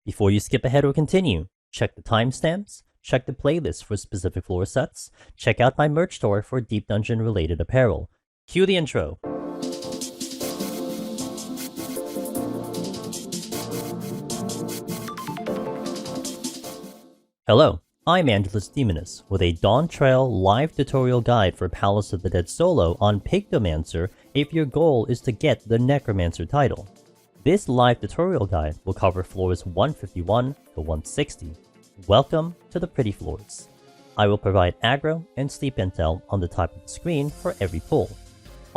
Before you skip ahead or continue, check the timestamps, check the playlist for specific floor sets, check out my merch store for Deep Dungeon related apparel. Cue the intro. Hello, I'm Angelus Demonus with a Dawntrail live tutorial guide for Palace of the Dead solo on Pictomancer if your goal is to get the Necromancer title. This live tutorial guide will cover floors 151 to 160. Welcome to the pretty floors. I will provide aggro and sleep intel on the top of the screen for every pull.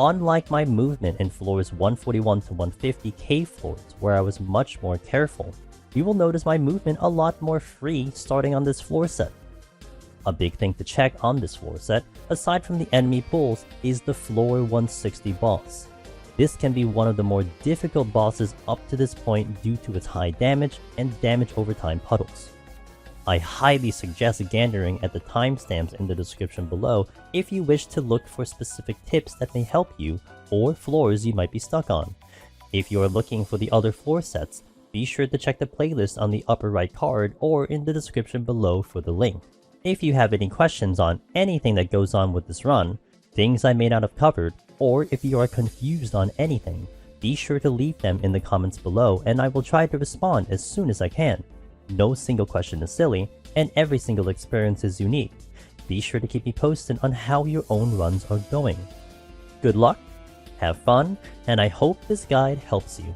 Unlike my movement in floors 141 to 150 cave floors where I was much more careful, you will notice my movement a lot more free starting on this floor set. A big thing to check on this floor set, aside from the enemy pulls, is the floor 160 boss. This can be one of the more difficult bosses up to this point due to its high damage and damage over time puddles. I highly suggest gandering at the timestamps in the description below if you wish to look for specific tips that may help you or floors you might be stuck on. If you are looking for the other floor sets, be sure to check the playlist on the upper right card or in the description below for the link. If you have any questions on anything that goes on with this run, things I may not have covered, or if you are confused on anything, be sure to leave them in the comments below and I will try to respond as soon as I can. No single question is silly, and every single experience is unique. Be sure to keep me posted on how your own runs are going. Good luck, have fun, and I hope this guide helps you.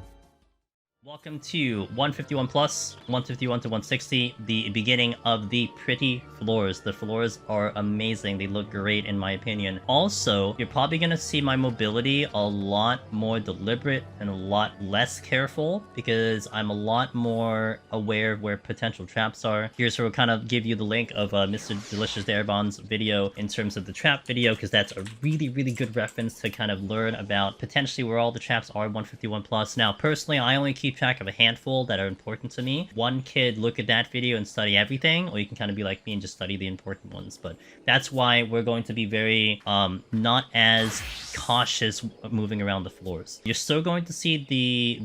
Welcome to 151 plus, 151 to 160, the beginning of the pretty floors. The floors are amazing. They look great in my opinion. Also, you're probably going to see my mobility a lot more deliberate and a lot less careful because I'm a lot more aware of where potential traps are. Here's where we'll kind of give you the link of Mr. DeliciousDereban's video in terms of the trap video because that's a really good reference to kind of learn about potentially where all the traps are 151 plus. Now, personally, I only keep track of a handful that are important to me. One could look at that video and study everything, or you can kind of be like me and just study the important ones. But that's why we're going to be very not as cautious moving around the floors. You're still going to see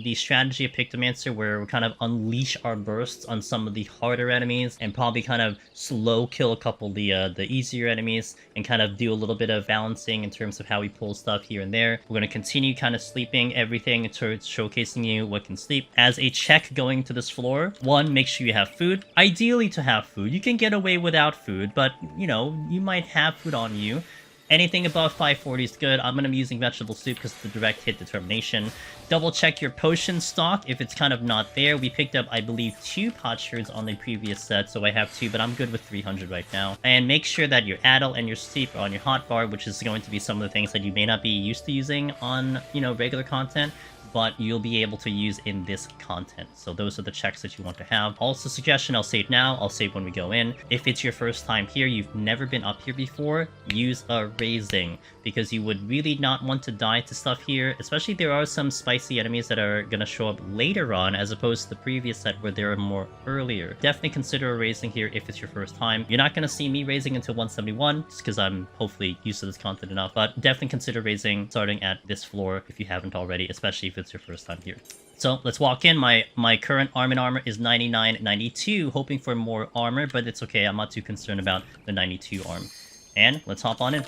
the strategy of Pictomancer where we kind of unleash our bursts on some of the harder enemies and probably kind of slow kill a couple of the easier enemies and kind of do a little bit of balancing in terms of how we pull stuff here and there. We're going to continue kind of sleeping everything towards showcasing you what can sleep. As a check going to this floor, one, make sure you have food. Ideally to have food. You can get away without food, but, you know, you might have food on you. Anything above 540 is good. I'm going to be using vegetable soup because it's the direct hit determination. Double check your potion stock if it's kind of not there. We picked up, I believe, 2 potsherds on the previous set, so I have 2, but I'm good with 300 right now. And make sure that your addle and your sleep are on your hotbar, which is going to be some of the things that you may not be used to using on, you know, regular content, but you'll be able to use in this content. So those are the checks that you want to have. Also, suggestion, I'll save now, I'll save when we go in. If it's your first time here, you've never been up here before, use a raising, because you would really not want to die to stuff here, especially there are some spicy enemies that are going to show up later on, as opposed to the previous set where they're more earlier. Definitely consider a raising here if it's your first time. You're not going to see me raising until 171, just because I'm hopefully used to this content enough, but definitely consider raising starting at this floor if you haven't already, especially if it's your first time here. So let's walk in. My current armor is 99.92, hoping for more armor, but it's okay. I'm not too concerned about the 92 arm. And let's hop on in.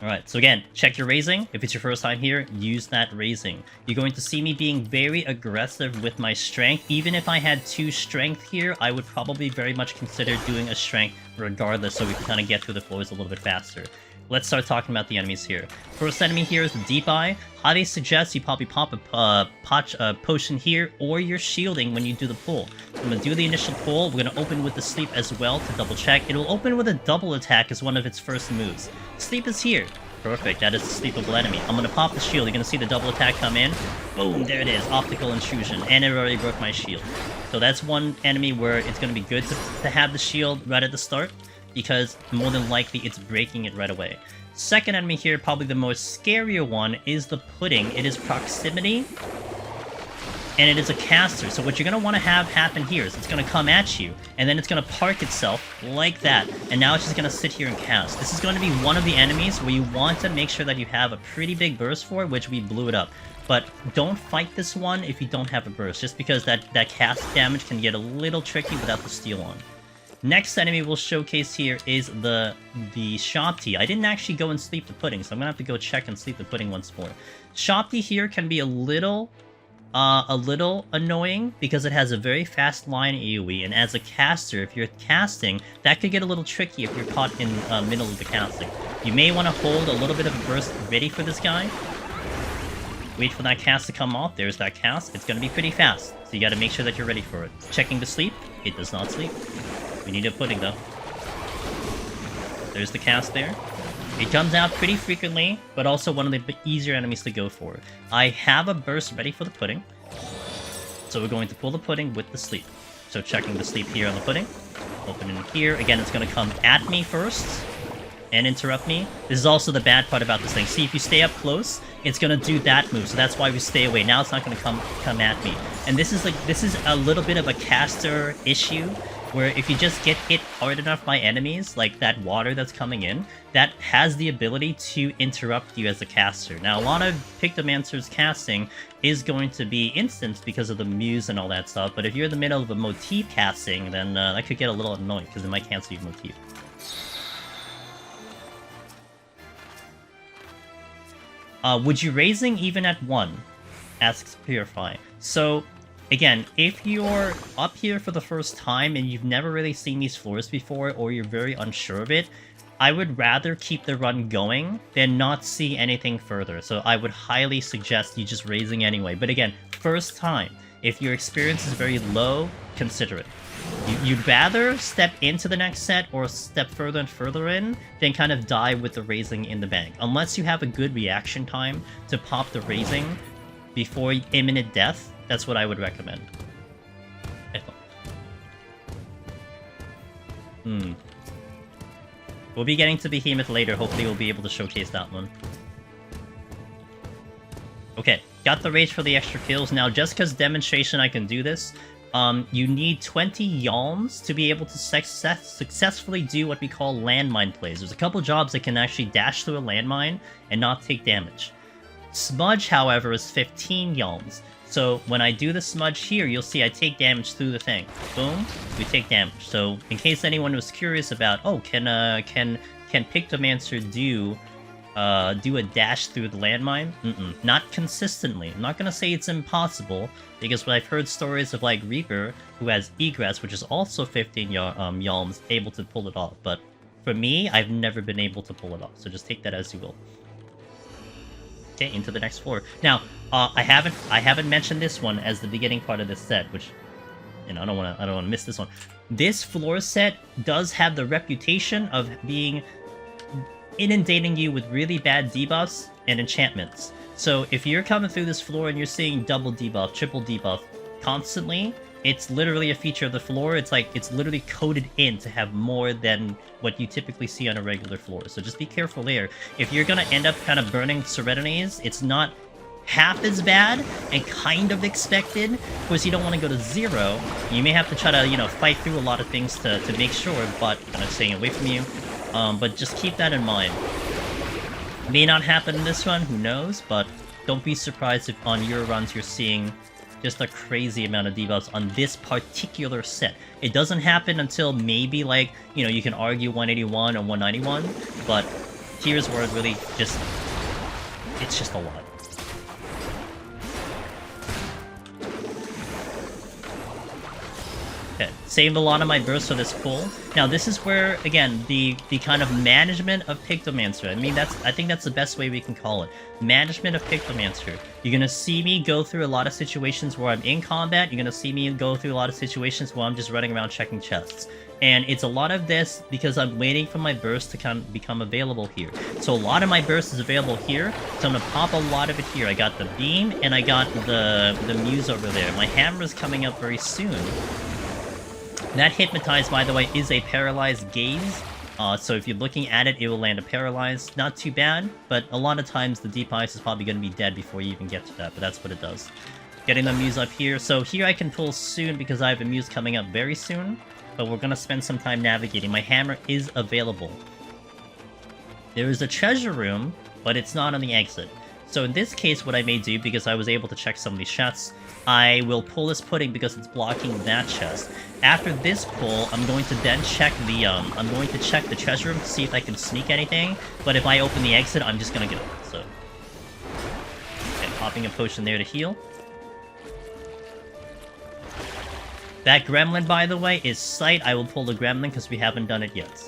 Alright, so again, check your raising. If it's your first time here, use that raising. You're going to see me being very aggressive with my strength. Even if I had 2 strength here, I would probably very much consider doing a strength regardless so we can kind of get through the floors a little bit faster. Let's start talking about the enemies here. First enemy here is the Deepeye. Highly suggest you probably pop a potion here, or you're shielding when you do the pull. So I'm going to do the initial pull. We're going to open with the sleep as well to double check. It will open with a double attack as one of its first moves. Sleep is here. Perfect, that is the sleepable enemy. I'm going to pop the shield. You're going to see the double attack come in. Boom, there it is. Optical intrusion. And it already broke my shield. So that's one enemy where it's going to be good to have the shield right at the start, because more than likely it's breaking it right away. Second enemy here, probably the most scarier one, is the pudding. It is proximity, and it is a caster. So what you're going to want to have happen here is it's going to come at you, and then it's going to park itself like that, and now it's just going to sit here and cast. This is going to be one of the enemies where you want to make sure that you have a pretty big burst for, which we blew it up. but don't fight this one if you don't have a burst, just because that cast damage can get a little tricky without the steal on. Next enemy we'll showcase here is the Shabti. I didn't actually go and sleep the pudding, so I'm gonna have to go check and sleep the pudding once more. Shabti here can be a little annoying because it has a very fast line AoE, and as a caster, if you're casting, that could get a little tricky if you're caught in middle of the casting. You may want to hold a little bit of a burst ready for this guy. Wait for that cast to come off. There's that cast. It's going to be pretty fast, so you got to make sure that you're ready for it. Checking to sleep. It does not sleep. We need a pudding, though. There's the cast there. It comes out pretty frequently, but also one of the easier enemies to go for. I have a burst ready for the pudding, so we're going to pull the pudding with the sleep. So checking the sleep here on the pudding. Open it here. Again, it's going to come at me first and interrupt me. This is also the bad part about this thing. See, if you stay up close, it's gonna do that move, so that's why we stay away. Now it's not gonna come at me. And this is a little bit of a caster issue, where if you just get hit hard enough by enemies, like that water that's coming in, that has the ability to interrupt you as a caster. Now, a lot of Pictomancer's casting is going to be instant because of the muse and all that stuff, but if you're in the middle of a motif casting, then that could get a little annoying, because it might cancel your motif. Would you raising even at 1? Asks Purify. So, again, if you're up here for the first time and you've never really seen these floors before, or you're very unsure of it, I would rather keep the run going than not see anything further. So I would highly suggest you just raising anyway. But again, first time. If your experience is very low, consider it. You'd rather step into the next set or step further and further in than kind of die with the raising in the bank. Unless you have a good reaction time to pop the raising before imminent death, that's what I would recommend. We'll be getting to Behemoth later. Hopefully we'll be able to showcase that one. Okay, got the rage for the extra kills. Now, just because demonstration I can do this, you need 20 yalms to be able to successfully do what we call landmine plays. There's a couple jobs that can actually dash through a landmine and not take damage. Smudge, however, is 15 yalms. So when I do the smudge here, you'll see I take damage through the thing. Boom, we take damage. So in case anyone was curious about, oh, can Pictomancer do a dash through the landmine? Not consistently. I'm not gonna say it's impossible, because I've heard stories of like Reaper, who has egress, which is also 15 yalms, able to pull it off. But for me, I've never been able to pull it off. So just take that as you will. Okay, into the next floor. Now, I haven't mentioned this one as the beginning part of this set, which, you know, I don't wanna miss this one. This floor set does have the reputation of being inundating you with really bad debuffs and enchantments. So if you're coming through this floor and you're seeing double debuff, triple debuff constantly, it's literally a feature of the floor. It's like, it's literally coded in to have more than what you typically see on a regular floor. So just be careful there. If you're gonna end up kind of burning Serenities, it's not half as bad and kind of expected. Of course, you don't want to go to 0. You may have to try to, you know, fight through a lot of things to make sure, but kind of staying away from you. But just keep that in mind. May not happen in this run, who knows, but don't be surprised if on your runs you're seeing just a crazy amount of debuffs on this particular set. It doesn't happen until maybe, like, you know, you can argue 181 or 191, but here's where it really just... it's just a lot. Okay, saved a lot of my bursts for this pull. Now this is where, again, the kind of management of Pictomancer. I mean, I think that's the best way we can call it. Management of Pictomancer. You're gonna see me go through a lot of situations where I'm in combat. You're gonna see me go through a lot of situations where I'm just running around checking chests. And it's a lot of this because I'm waiting for my burst to become available here. So a lot of my burst is available here, so I'm gonna pop a lot of it here. I got the beam, and I got the muse over there. My hammer is coming up very soon. That Hypnotize, by the way, is a paralyzed gaze. So if you're looking at it, it will land a paralyzed. Not too bad, but a lot of times the Deepeye is probably going to be dead before you even get to that, but that's what it does. Getting the muse up here. So here I can pull soon because I have a muse coming up very soon, but we're going to spend some time navigating. My hammer is available. There is a treasure room, but it's not on the exit. So in this case, what I may do, because I was able to check some of these chests, I will pull this pudding because it's blocking that chest. After this pull, I'm going to then check the treasure room to see if I can sneak anything. But if I open the exit, I'm just gonna go. So, okay, popping a potion there to heal. That gremlin, by the way, is sight. I will pull the gremlin because we haven't done it yet.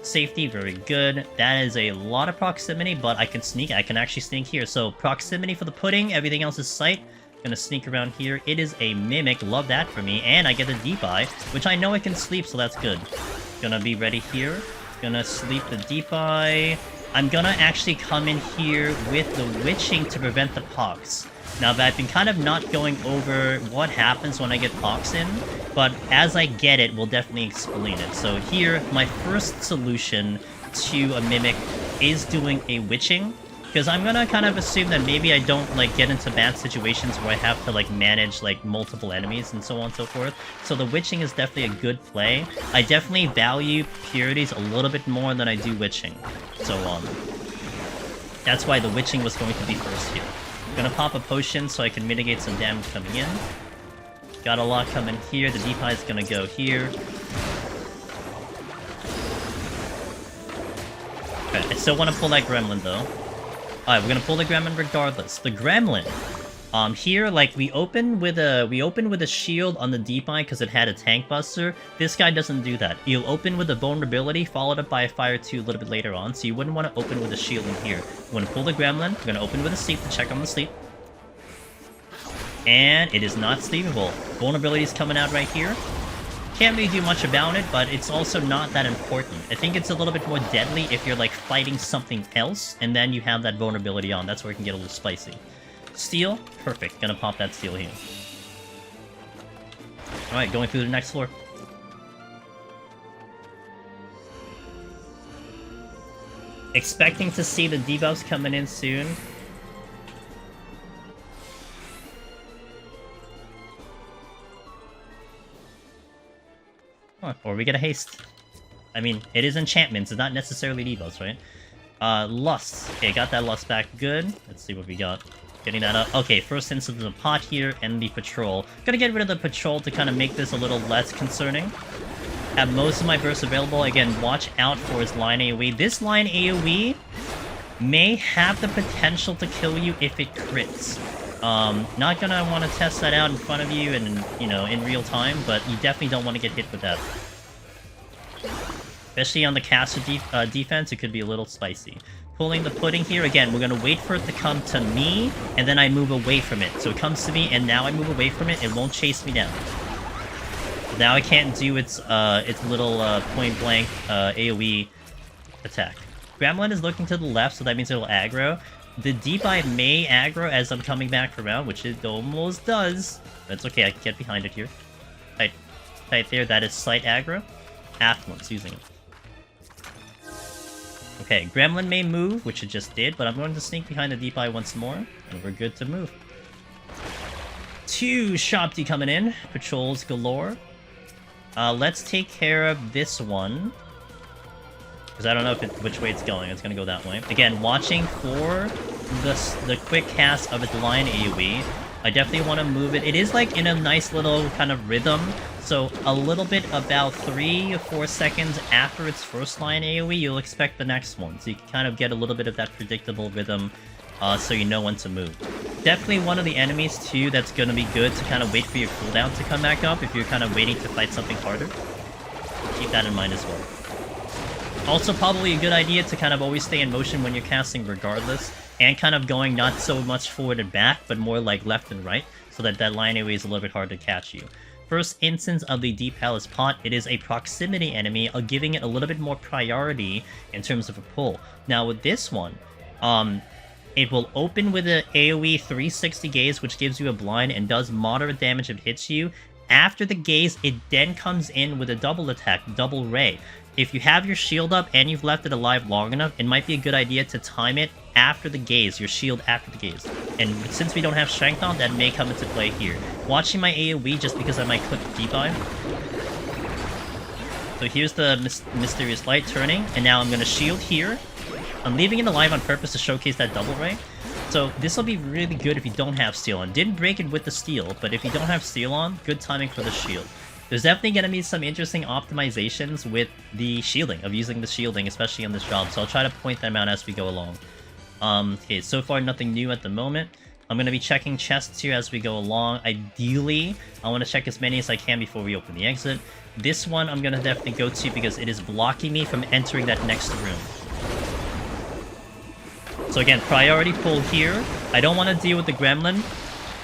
Safety, very good. That is a lot of proximity, but I can sneak. I can actually sneak here. So proximity for the pudding, everything else is sight. Gonna sneak around here. It is a mimic, love that for me. And I get the Deepeye, which I know I can sleep, so that's good. Gonna be ready here. Gonna sleep the Deepeye. I'm gonna actually come in here with the witching to prevent the pox. Now, I've been kind of not going over what happens when I get pox in, but as I get it, we'll definitely explain it. So here, my first solution to a mimic is doing a witching, because I'm gonna kind of assume that maybe I don't, like, get into bad situations where I have to, like, manage, like, multiple enemies and so on and so forth. So the witching is definitely a good play. I definitely value purities a little bit more than I do witching. So, that's why the witching was going to be first here. Gonna pop a potion so I can mitigate some damage coming in. Got a lot coming here. The Deepeye is gonna go here. Okay, I still want to pull that gremlin though. Alright, we're gonna pull the gremlin regardless. The gremlin, here, like, we opened with a shield on the Deepeye because it had a tank buster. This guy doesn't do that. You'll open with a vulnerability, followed up by a fire 2 a little bit later on, so you wouldn't want to open with a shield in here. You want to pull the gremlin, we're going to open with a sleep to check on the sleep. And it is not sleepable. Vulnerability is coming out right here. Can't really do much about it, but it's also not that important. I think it's a little bit more deadly if you're, like, fighting something else, and then you have that vulnerability on. That's where it can get a little spicy. Steel? Perfect. Gonna pop that steel here. Alright, going through the next floor. Expecting to see the debuffs coming in soon. Huh, or we get a haste. I mean, it is enchantments, it's not necessarily debuffs, right? Lust. Okay, got that lust back. Good. Let's see what we got. Getting that up. Okay, first instance of the pot here and the patrol. Gonna get rid of the patrol to kind of make this a little less concerning. Have most of my bursts available. Again, watch out for his line AoE. This line AoE may have the potential to kill you if it crits. Not gonna want to test that out in front of you and, you know, in real time, but you definitely don't want to get hit with that. Especially on the caster defense, it could be a little spicy. Pulling the pudding here. Again, we're going to wait for it to come to me, and then I move away from it. So it comes to me, and now I move away from it. It won't chase me down. Now I can't do its little point-blank AoE attack. Gremlin is looking to the left, so that means it'll aggro. The Deepeye may aggro as I'm coming back around, which it almost does. That's okay, I can get behind it here. Right there, that is slight aggro. Affluence using it. Okay, Gremlin may move, which it just did, but I'm going to sneak behind the Deepeye once more, and we're good to move. 2 Shabti coming in. Patrols galore. Let's take care of this one. Because I don't know which way it's going. It's going to go that way. Again, watching for the quick cast of its line AoE. I definitely want to move it. It is, like, in a nice little kind of rhythm. So a little bit about 3 or 4 seconds after its first line AoE, you'll expect the next one. So you can kind of get a little bit of that predictable rhythm, so you know when to move. Definitely one of the enemies, too, that's going to be good to kind of wait for your cooldown to come back up if you're kind of waiting to fight something harder. Keep that in mind as well. Also, probably a good idea to kind of always stay in motion when you're casting regardless, and kind of going not so much forward and back, but more like left and right, so that that line AoE is a little bit hard to catch you. First instance of the Deep Palace Pot, it is a proximity enemy, giving it a little bit more priority in terms of a pull. Now with this one, it will open with an AoE 360 gaze, which gives you a blind and does moderate damage if it hits you. After the gaze, it then comes in with a double attack, double ray. If you have your shield up and you've left it alive long enough, it might be a good idea to time it after the gaze, your shield after the gaze. And since we don't have strength on, that may come into play here. Watching my AoE just because I might click Deepeye. So here's the mysterious light turning, and now I'm going to shield here. I'm leaving it alive on purpose to showcase that double ray. So this will be really good if you don't have steel on. Didn't break it with the steel, but if you don't have steel on, good timing for the shield. There's definitely going to be some interesting optimizations with the shielding, of using the shielding, especially on this job, so I'll try to point them out as we go along. Okay, so far nothing new at the moment. I'm going to be checking chests here as we go along. Ideally, I want to check as many as I can before we open the exit. This one I'm going to definitely go to because it is blocking me from entering that next room. So again, priority pull here. I don't want to deal with the Gremlin,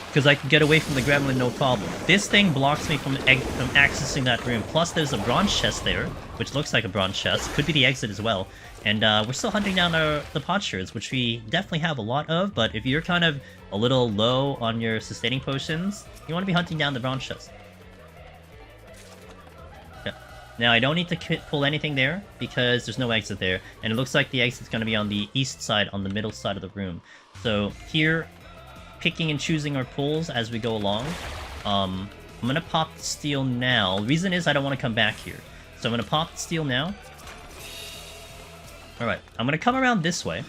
because I can get away from the Gremlin no problem. This thing blocks me from accessing that room. Plus there's a bronze chest there, which looks like a bronze chest. Could be the exit as well. And we're still hunting down the potsherds, which we definitely have a lot of, but if you're kind of a little low on your sustaining potions, you want to be hunting down the bronze chest. Now, I don't need to pull anything there, because there's no exit there, and it looks like the exit's going to be on the east side, on the middle side of the room. So, here, picking and choosing our pulls as we go along. I'm going to pop the steel now. The reason is I don't want to come back here. So I'm going to pop the steel now. Alright, I'm going to come around this way.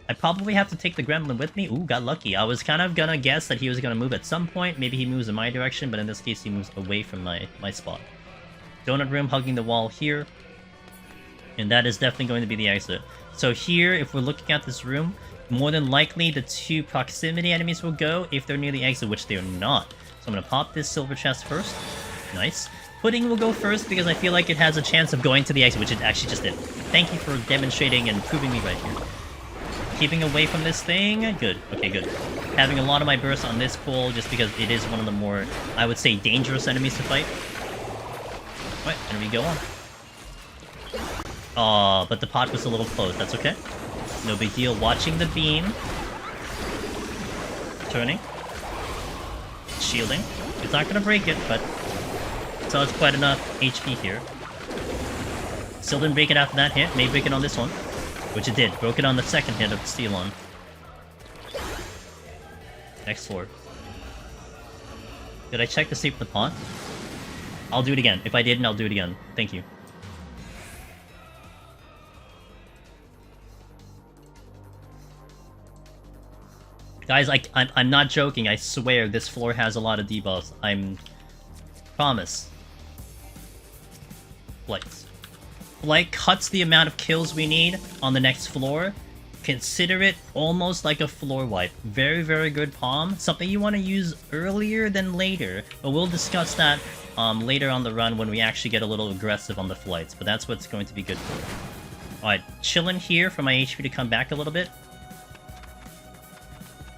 I probably have to take the Gremlin with me. Ooh, got lucky. I was kind of going to guess that he was going to move at some point. Maybe he moves in my direction, but in this case he moves away from my spot. Donut room hugging the wall here. And that is definitely going to be the exit. So here, if we're looking at this room, more than likely the two proximity enemies will go if they're near the exit, which they're not. So I'm going to pop this silver chest first. Nice. Pudding will go first because I feel like it has a chance of going to the exit, which it actually just did. Thank you for demonstrating and proving me right here. Keeping away from this thing. Good. Okay, good. Having a lot of my bursts on this pull just because it is one of the more, I would say, dangerous enemies to fight. Alright, and we go on. Aw, but the pot was a little close. That's okay. No big deal. Watching the beam. Turning. Shielding. It's not gonna break it, but so it's quite enough HP here. Still didn't break it after that hit. May break it on this one. Which it did. Broke it on the second hit of the steel on. Next floor. Did I check to see if the pot? I'll do it again. If I didn't, I'll do it again. Thank you. Guys, I'm not joking. I swear this floor has a lot of debuffs. Promise. Blight cuts the amount of kills we need on the next floor. Consider it almost like a floor wipe. Very, very good palm. Something you want to use earlier than later. But we'll discuss that later on the run when we actually get a little aggressive on the flights. But that's what's going to be good for. Alright, chilling here for my HP to come back a little bit.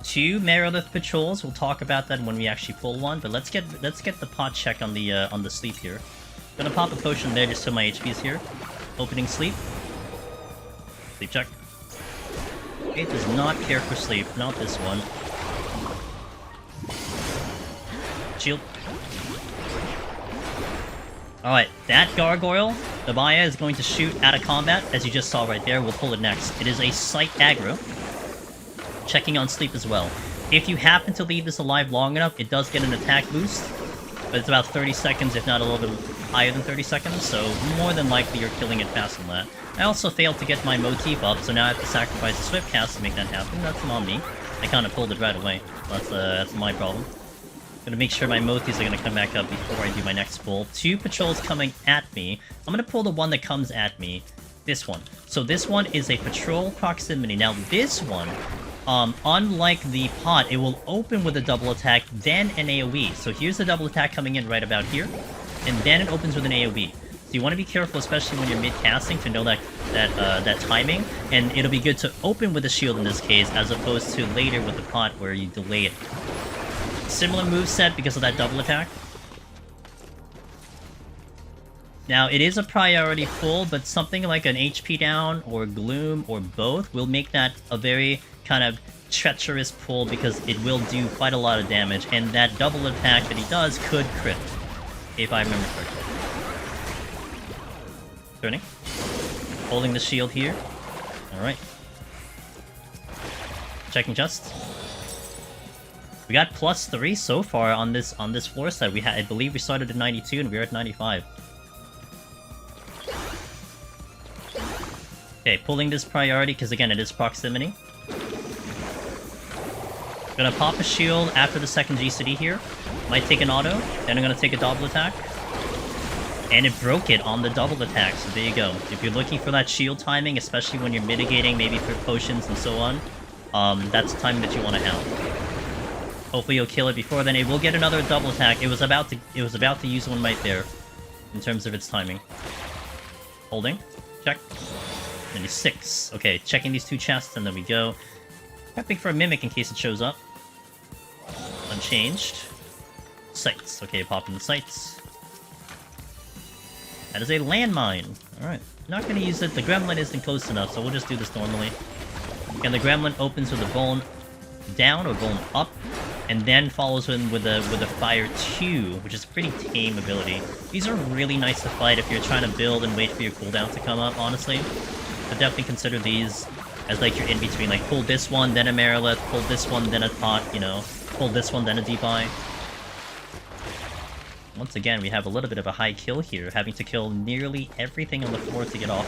2 Marolith patrols. We'll talk about that when we actually pull one. But let's get the pot check on the sleep here. Gonna pop a potion there just so my HP is here. Opening sleep. Sleep check. It does not care for sleep. Not this one. Shield. Alright, that gargoyle, Abaia, is going to shoot out of combat, as you just saw right there. We'll pull it next. It is a sight aggro. Checking on sleep as well. If you happen to leave this alive long enough, it does get an attack boost. But it's about 30 seconds, if not a little bit higher than 30 seconds, so more than likely you're killing it faster than that. I also failed to get my motif up, so now I have to sacrifice a swift cast to make that happen. That's on me. I kind of pulled it right away. That's my problem. Gonna make sure my motifs are gonna come back up before I do my next pull. 2 patrols coming at me. I'm gonna pull the one that comes at me. This one. So this one is a patrol proximity. Now this one, unlike the pot, it will open with a double attack, then an AoE. So here's the double attack coming in right about here, and then it opens with an AoE. So you want to be careful, especially when you're mid-casting, to know that timing, and it'll be good to open with a shield in this case, as opposed to later with the pot where you delay it. Similar moveset because of that double attack. Now, it is a priority pull, but something like an HP down, or Gloom, or both, will make that a very kind of treacherous pull because it will do quite a lot of damage, and that double attack that he does could crit, if I remember correctly. Turning. Holding the shield here. Alright. Checking just. We got +3 so far on this floor set. I believe we started at 92 and we're at 95. Okay, pulling this priority because again it is proximity. Gonna pop a shield after the second GCD here. Might take an auto. Then I'm gonna take a double attack. And it broke it on the double attack, so there you go. If you're looking for that shield timing, especially when you're mitigating maybe for potions and so on, that's the timing that you want to have. Hopefully you'll kill it before then. It will get another double attack. It was about to use one right there, in terms of its timing. Holding. Check. 96. Okay, checking these two chests, and then we go. Prepping for a Mimic in case it shows up. Unchanged. Sights. Okay, popping the sights. That is a landmine. Alright. Not gonna use it. The Gremlin isn't close enough, so we'll just do this normally. And the Gremlin opens with a bone down or bone up, and then follows in with a fire 2, which is a pretty tame ability. These are really nice to fight if you're trying to build and wait for your cooldown to come up, honestly. But definitely consider these as like your in-between. Like, pull this one, then a Marolith, pull this one, then a Pot, you know. Pull this one, then a Deepeye. Once again, we have a little bit of a high kill here, having to kill nearly everything on the floor to get off.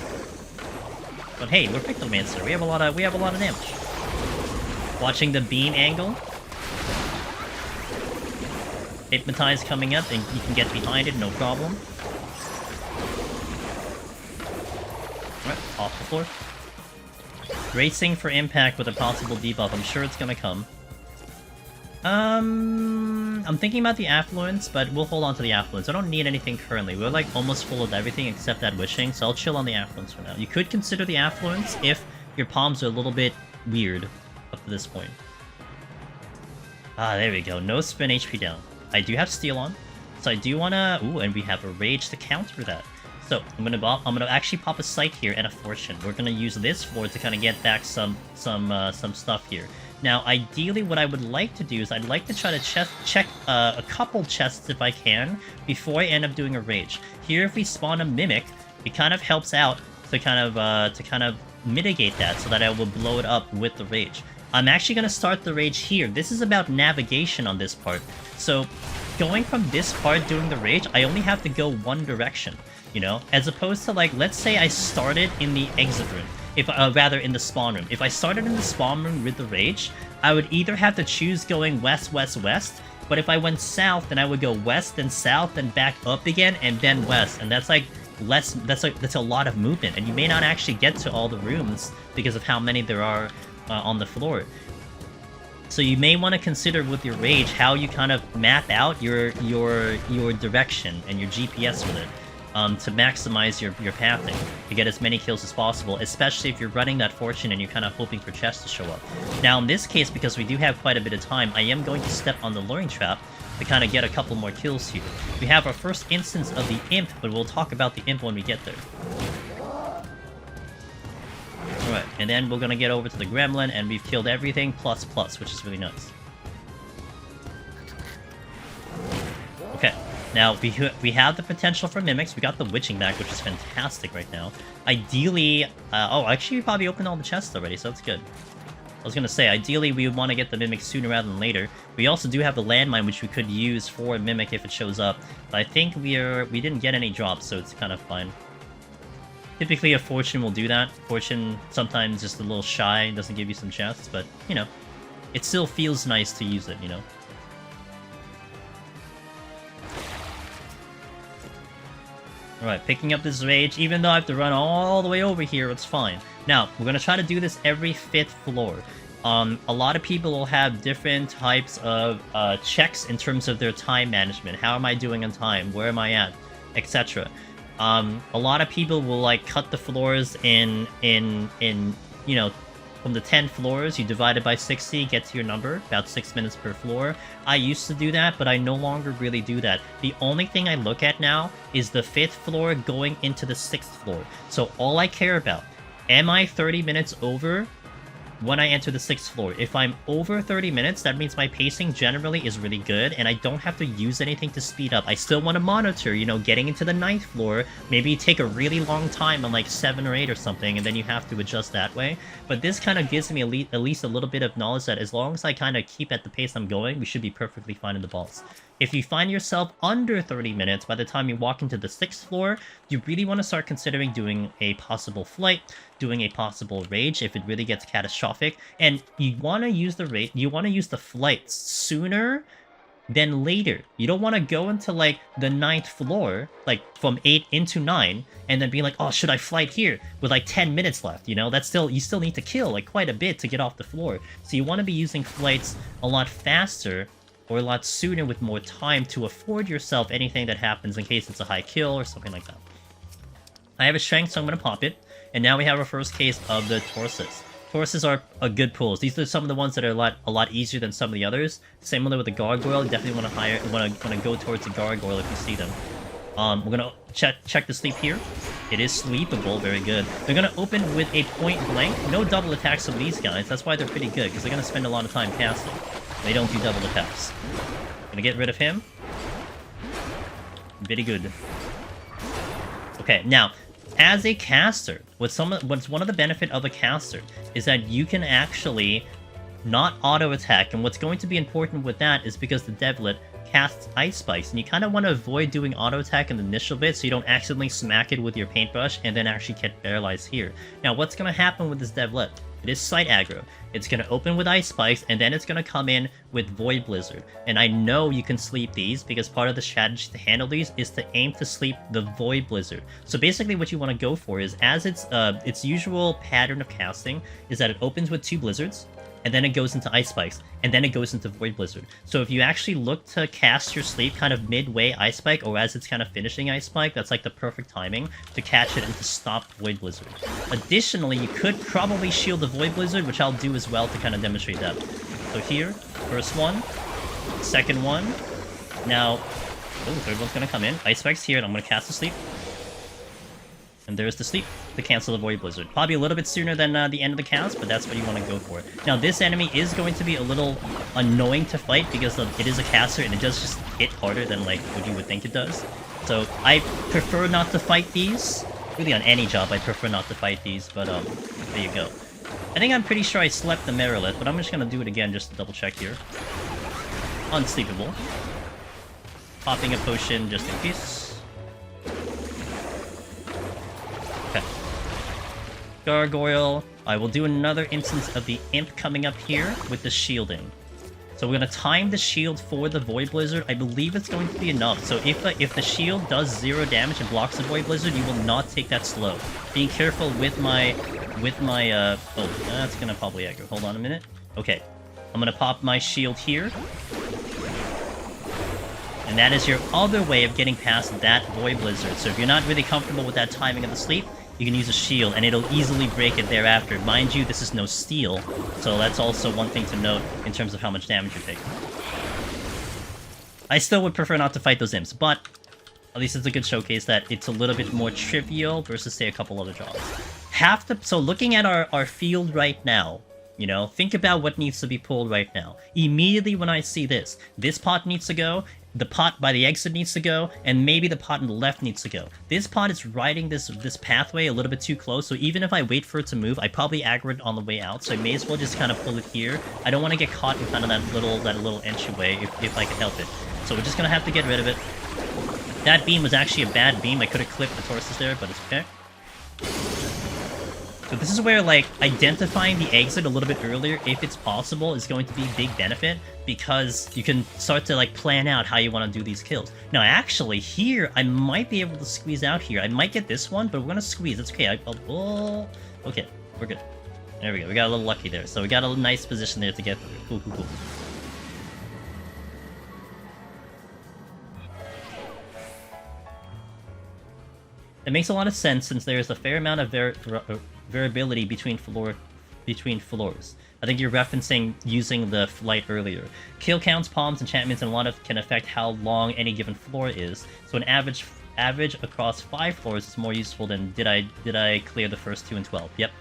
But hey, we're Pictomancer. We have a lot of damage. Watching the beam angle. Hypnotize coming up, and you can get behind it, no problem. Alright, off the floor. Racing for impact with a possible debuff. I'm sure it's gonna come. I'm thinking about the Affluence, but we'll hold on to the Affluence. I don't need anything currently. We're like almost full of everything except that Wishing, so I'll chill on the Affluence for now. You could consider the Affluence if your palms are a little bit weird up to this point. Ah, there we go. No spin HP down. I do have Steel on, so I do wanna... Ooh, and we have a Rage to counter that. So, I'm gonna actually pop a Sight here and a Fortune. We're gonna use this floor to kind of get back some stuff here. Now, ideally, what I would like to do is I'd like to try to check a couple chests if I can before I end up doing a Rage. Here, if we spawn a Mimic, it kind of helps out to kind of mitigate that so that I will blow it up with the Rage. I'm actually gonna start the Rage here. This is about navigation on this part. So, going from this part doing the Rage, I only have to go one direction, you know? As opposed to, like, let's say I started in the exit room. Rather in the spawn room. If I started in the spawn room with the Rage, I would either have to choose going west, west, west, but if I went south, then I would go west, then south, then back up again, and then west, and that's like that's a lot of movement, and you may not actually get to all the rooms because of how many there are on the floor. So you may want to consider with your Rage how you kind of map out your direction and your GPS with it. To maximize your pathing, to get as many kills as possible, especially if you're running that Fortune and you're kind of hoping for chests to show up. Now, in this case, because we do have quite a bit of time, I am going to step on the Luring Trap to kind of get a couple more kills here. We have our first instance of the Imp, but we'll talk about the Imp when we get there. Alright, and then we're gonna get over to the Gremlin, and we've killed everything plus, which is really nice. Okay. Now, we have the potential for Mimics. We got the Witching back, which is fantastic right now. Ideally... oh, actually, we probably opened all the chests already, so that's good. I was gonna say, ideally, we would want to get the Mimic sooner rather than later. We also do have the Landmine, which we could use for a Mimic if it shows up. But I think we didn't get any drops, so it's kind of fine. Typically, a Fortune will do that. Fortune sometimes just a little shy, doesn't give you some chests, but, you know, it still feels nice to use it, you know? Alright, picking up this Rage, even though I have to run all the way over here, it's fine. Now, we're gonna try to do this every 5th floor. A lot of people will have different types of checks in terms of their time management. How am I doing on time? Where am I at? Etc. A lot of people will, like, cut the floors in you know, from the 10 floors, you divide it by 60, get to your number, about 6 minutes per floor. I used to do that, but I no longer really do that. The only thing I look at now is the 5th floor going into the 6th floor. So all I care about, am I 30 minutes over when I enter the 6th floor? If I'm over 30 minutes, that means my pacing generally is really good, and I don't have to use anything to speed up. I still want to monitor, you know, getting into the 9th floor, maybe take a really long time on like 7 or 8 or something, and then you have to adjust that way. But this kind of gives me at least a little bit of knowledge that as long as I kind of keep at the pace I'm going, we should be perfectly fine in the balls. If you find yourself under 30 minutes by the time you walk into the 6th floor, you really want to start considering doing a possible flight, doing a possible rage if it really gets catastrophic, and you want to use the flights sooner then later. You don't want to go into, like, the 9th floor, like, from 8 into 9, and then be like, oh, should I flight here? With, like, 10 minutes left, you know? You still need to kill, like, quite a bit to get off the floor. So you want to be using flights a lot faster, or a lot sooner with more time to afford yourself anything that happens in case it's a high kill or something like that. I have a strength, so I'm going to pop it. And now we have our first case of the Tauruses. Tauruses are a good pulls. These are some of the ones that are a lot easier than some of the others. Similar with the Gargoyle, definitely want to go towards the Gargoyle if you see them. We're gonna check the sleep here. It is sleepable, very good. They're gonna open with a point blank. No double attacks from these guys. That's why they're pretty good, because they're gonna spend a lot of time casting. They don't do double attacks. Gonna get rid of him. Very good. Okay, now, as a caster, what's one of the benefit of a caster is that you can actually not auto attack, and what's going to be important with that is because the Devilet casts Ice Spikes, and you kind of want to avoid doing auto attack in the initial bit so you don't accidentally smack it with your paintbrush and then actually get paralyzed here. Now, what's going to happen with this Devilet? It is side aggro. It's going to open with Ice Spikes, and then it's going to come in with Void Blizzard. And I know you can sleep these, because part of the strategy to handle these is to aim to sleep the Void Blizzard. So basically what you want to go for is, as its usual pattern of casting, is that it opens with 2 Blizzards, and then it goes into Ice Spikes, and then it goes into Void Blizzard. So if you actually look to cast your sleep kind of midway Ice Spike, or as it's kind of finishing Ice Spike, that's like the perfect timing to catch it and to stop Void Blizzard. Additionally, you could probably shield the Void Blizzard, which I'll do as well to kind of demonstrate that. So here, first one, second one, now, oh, the third one's gonna come in. Ice Spike's here, and I'm gonna cast the sleep. And there's the sleep to cancel the Void Blizzard. Probably a little bit sooner than the end of the cast, but that's what you want to go for. Now, this enemy is going to be a little annoying to fight because it is a caster and it does just hit harder than like what you would think it does. So I prefer not to fight these. Really, on any job, I prefer not to fight these, but there you go. I think I'm pretty sure I slept the Marolith, but I'm just going to do it again just to double check here. Unsleepable. Popping a potion just in case. Gargoyle. I will do another instance of the Imp coming up here with the shielding. So we're going to time the shield for the Void Blizzard. I believe it's going to be enough. So if the shield does 0 damage and blocks the Void Blizzard, you will not take that slow. Being careful with my oh, that's going to probably aggro. Hold on a minute. Okay. I'm going to pop my shield here. And that is your other way of getting past that Void Blizzard. So if you're not really comfortable with that timing of the sleep, you can use a shield, and it'll easily break it thereafter. Mind you, this is no steel, so that's also one thing to note in terms of how much damage you're taking. I still would prefer not to fight those imps, but at least it's a good showcase that it's a little bit more trivial versus, say, a couple other jobs. So looking at our field right now, you know, think about what needs to be pulled right now. Immediately when I see this pot needs to go, the pot by the exit needs to go, and maybe the pot on the left needs to go. This pot is riding this pathway a little bit too close, so even if I wait for it to move, I probably aggro it on the way out, so I may as well just kind of pull it here. I don't want to get caught in kind of that little entryway if I can help it. So we're just going to have to get rid of it. That beam was actually a bad beam. I could have clipped the Tauruses there, but it's okay. So this is where, like, identifying the exit a little bit earlier, if it's possible, is going to be a big benefit, because you can start to, like, plan out how you want to do these kills. Now, actually, here, I might be able to squeeze out here. I might get this one, but we're going to squeeze. It's okay. Okay, we're good. There we go. We got a little lucky there. So we got a nice position there to get through. Cool. It makes a lot of sense, since there's a fair amount of variability between floors. I think you're referencing using the flight earlier. Kill counts, palms, enchantments, and a lot of can affect how long any given floor is. So an average across 5 floors is more useful than did I clear the first 2 and 12. Yep.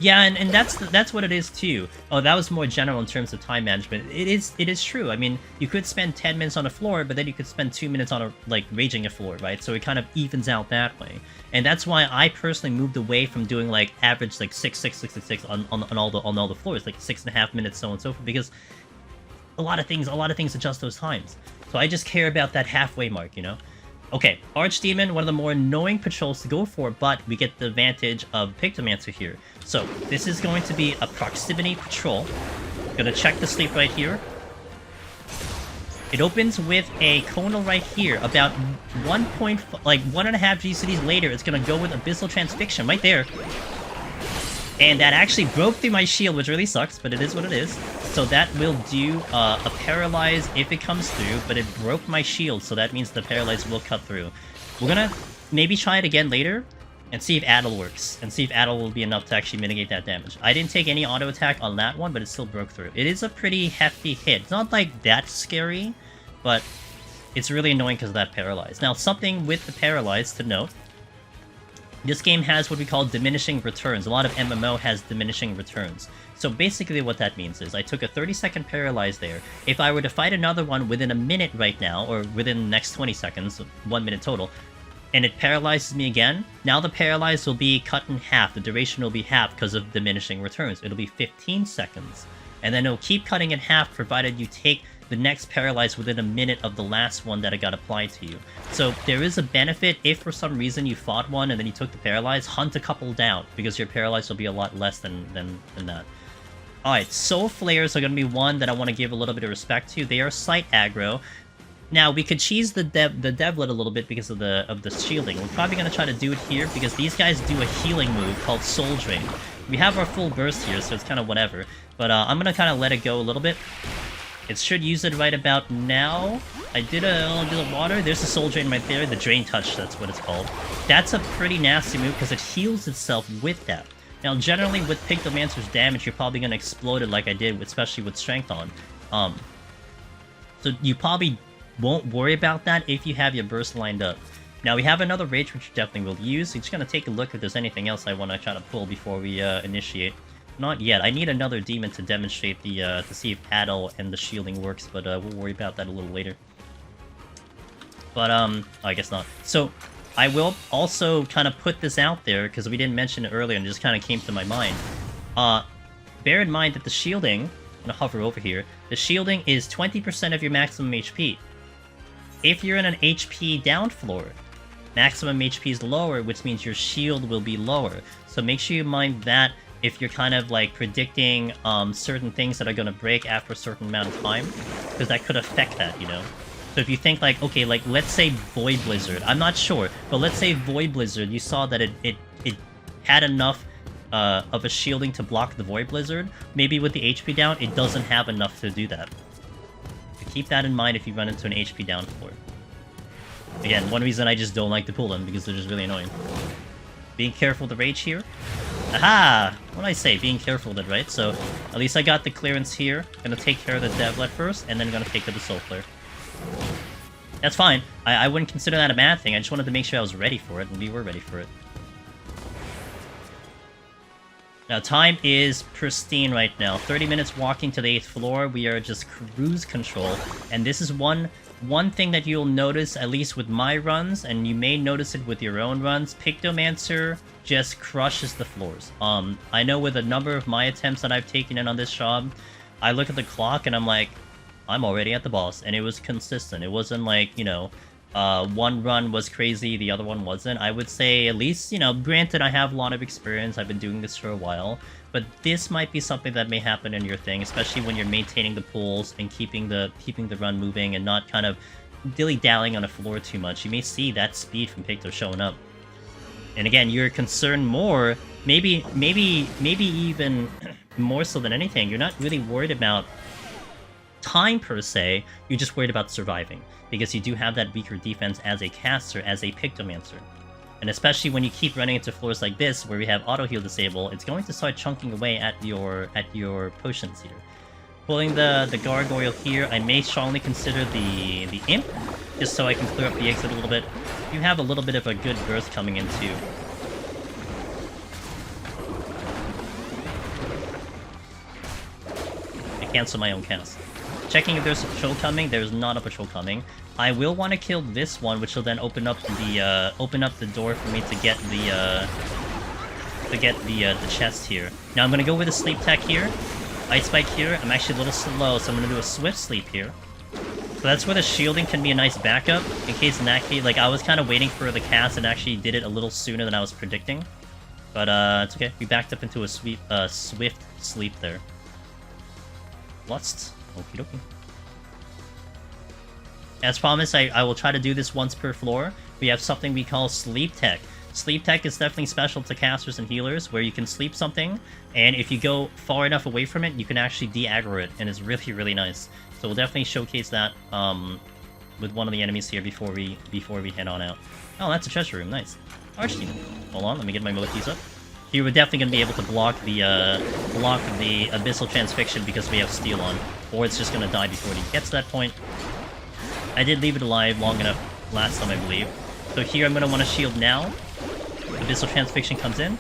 Yeah, and that's what it is too. Oh, that was more general in terms of time management. It is true. I mean, you could spend 10 minutes on a floor, but then you could spend 2 minutes on raging a floor, right? So it kind of evens out that way. And that's why I personally moved away from doing like average like 6 on all the floors, like 6.5 minutes, so on and so forth, because a lot of things adjust those times. So I just care about that halfway mark, you know? Okay, Archdemon, one of the more annoying patrols to go for, but we get the advantage of Pictomancer here. So, this is going to be a proximity patrol. Gonna check the sleep right here. It opens with a Conal right here. About 1.5 GCDs later, it's gonna go with Abyssal Transfixion right there. And that actually broke through my shield, which really sucks, but it is what it is. So that will do a Paralyze if it comes through, but it broke my shield, so that means the Paralyze will cut through. We're gonna maybe try it again later, and see if Addle works, and see if Addle will be enough to actually mitigate that damage. I didn't take any auto attack on that one, but it still broke through. It is a pretty hefty hit. It's not like that scary, but it's really annoying because of that Paralyze. Now, something with the Paralyze to note, this game has what we call diminishing returns. A lot of MMO has diminishing returns. So basically what that means is I took a 30-second Paralyze there. If I were to fight another one within a minute right now, or within the next 20 seconds, 1 minute total, and it paralyzes me again, now the Paralyze will be cut in half. The duration will be half because of diminishing returns. It'll be 15 seconds. And then it'll keep cutting in half provided you take the next Paralyze within a minute of the last one that it got applied to you. So there is a benefit if for some reason you fought one and then you took the Paralyze, hunt a couple down, because your Paralyze will be a lot less than that. Alright, Soulflayers are going to be one that I want to give a little bit of respect to. They are slight aggro. Now, we could cheese the Devilet a little bit because of the shielding. We're probably going to try to do it here because these guys do a healing move called Soul Drain. We have our full burst here, so it's kind of whatever. But I'm going to kind of let it go a little bit. It should use it right about now. I did a bit of water. There's the Soul Drain right there. The Drain Touch, that's what it's called. That's a pretty nasty move because it heals itself with that. Now, generally, with Pictomancer's damage, you're probably going to explode it like I did, especially with Strength on. So you probably won't worry about that if you have your burst lined up. Now, we have another Rage, which we definitely will use. So just going to take a look if there's anything else I want to try to pull before we initiate. Not yet. I need another demon to demonstrate the, to see if Addle and the shielding works, but we'll worry about that a little later. But, I guess not. So, I will also kind of put this out there, because we didn't mention it earlier and it just kind of came to my mind. Bear in mind that the shielding, I'm going to hover over here, the shielding is 20% of your maximum HP. If you're in an HP down floor, maximum HP is lower, which means your shield will be lower. So make sure you mind that if you're kind of like predicting certain things that are going to break after a certain amount of time, because that could affect that, you know? So if you think like, okay, like let's say Void Blizzard, I'm not sure, but let's say Void Blizzard, you saw that it had enough of a shielding to block the Void Blizzard, maybe with the HP down, it doesn't have enough to do that. So keep that in mind if you run into an HP down floor. Again, one reason I just don't like to pull them, because they're just really annoying. Being careful with the Rage here. Aha! What did I say? Being careful with it, right? So, at least I got the clearance here. Gonna take care of the Devilet first, and then gonna take care of the Soulflayer. That's fine. I wouldn't consider that a bad thing. I just wanted to make sure I was ready for it, and we were ready for it. Now, time is pristine right now. 30 minutes walking to the 8th floor. We are just cruise control. And this is one thing that you'll notice, at least with my runs, and you may notice it with your own runs. Pictomancer just crushes the floors. I know with a number of my attempts that I've taken in on this job, I look at the clock and I'm like, I'm already at the boss, and it was consistent. It wasn't like, you know, one run was crazy, the other one wasn't. I would say at least, you know, granted I have a lot of experience, I've been doing this for a while, but this might be something that may happen in your thing, especially when you're maintaining the pulls and keeping the run moving and not kind of dilly-dallying on a floor too much. You may see that speed from Picto showing up. And again, you're concerned more, maybe even more so than anything, you're not really worried about time per se, you're just worried about surviving, because you do have that weaker defense as a caster, as a Pictomancer. And especially when you keep running into floors like this, where we have auto heal disable, it's going to start chunking away at your potions here. Pulling the gargoyle here, I may strongly consider the imp, just so I can clear up the exit a little bit. You have a little bit of a good burst coming in too. I cancel my own cast. Checking if there's a patrol coming. There's not a patrol coming. I will want to kill this one, which will then open up the door for me to get the chest here. Now I'm gonna go with a sleep tech here. Ice Spike here. I'm actually a little slow, so I'm gonna do a Swift Sleep here. So that's where the shielding can be a nice backup, in case in that case, like, I was kind of waiting for the cast and actually did it a little sooner than I was predicting. But, it's okay. We backed up into a Swift Sleep there. Lust. Okie dokie. As promised, I will try to do this once per floor. We have something we call Sleep Tech. Sleep Tech is definitely special to casters and healers, where you can sleep something, and if you go far enough away from it, you can actually de-aggro it, and it's really, really nice. So we'll definitely showcase that with one of the enemies here before we head on out. Oh, that's a treasure room, nice. Archdemon. Hold on, let me get my motifs up. Here we're definitely gonna be able to block the Abyssal Transfixion because we have Steel on, or it's just gonna die before it gets to that point. I did leave it alive long enough last time, I believe. So here I'm gonna want to shield now. Abyssal Transfixion comes in,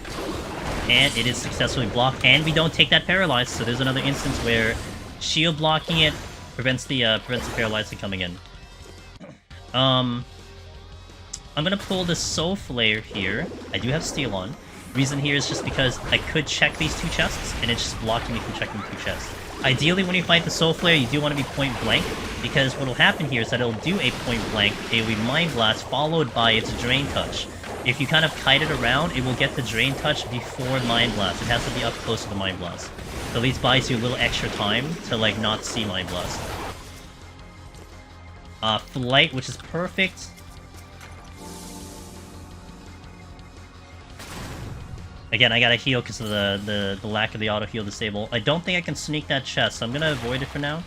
and it is successfully blocked, and we don't take that paralyzed, so there's another instance where shield blocking it prevents the paralyzed from coming in. I'm gonna pull the Soulflayer here. I do have Steel on. Reason here is just because I could check these two chests, and it's just blocking me from checking two chests. Ideally, when you fight the Soulflayer, you do want to be point blank, because what will happen here is that it'll do a point blank AoE Mind Blast followed by its Drain Touch. If you kind of kite it around, it will get the Drain Touch before Mind Blast. It has to be up close to the Mind Blast. So at least buys you a little extra time to, like, not see Mind Blast. Flight, which is perfect. Again, I gotta heal because of the lack of the auto-heal disable. I don't think I can sneak that chest, so I'm gonna avoid it for now.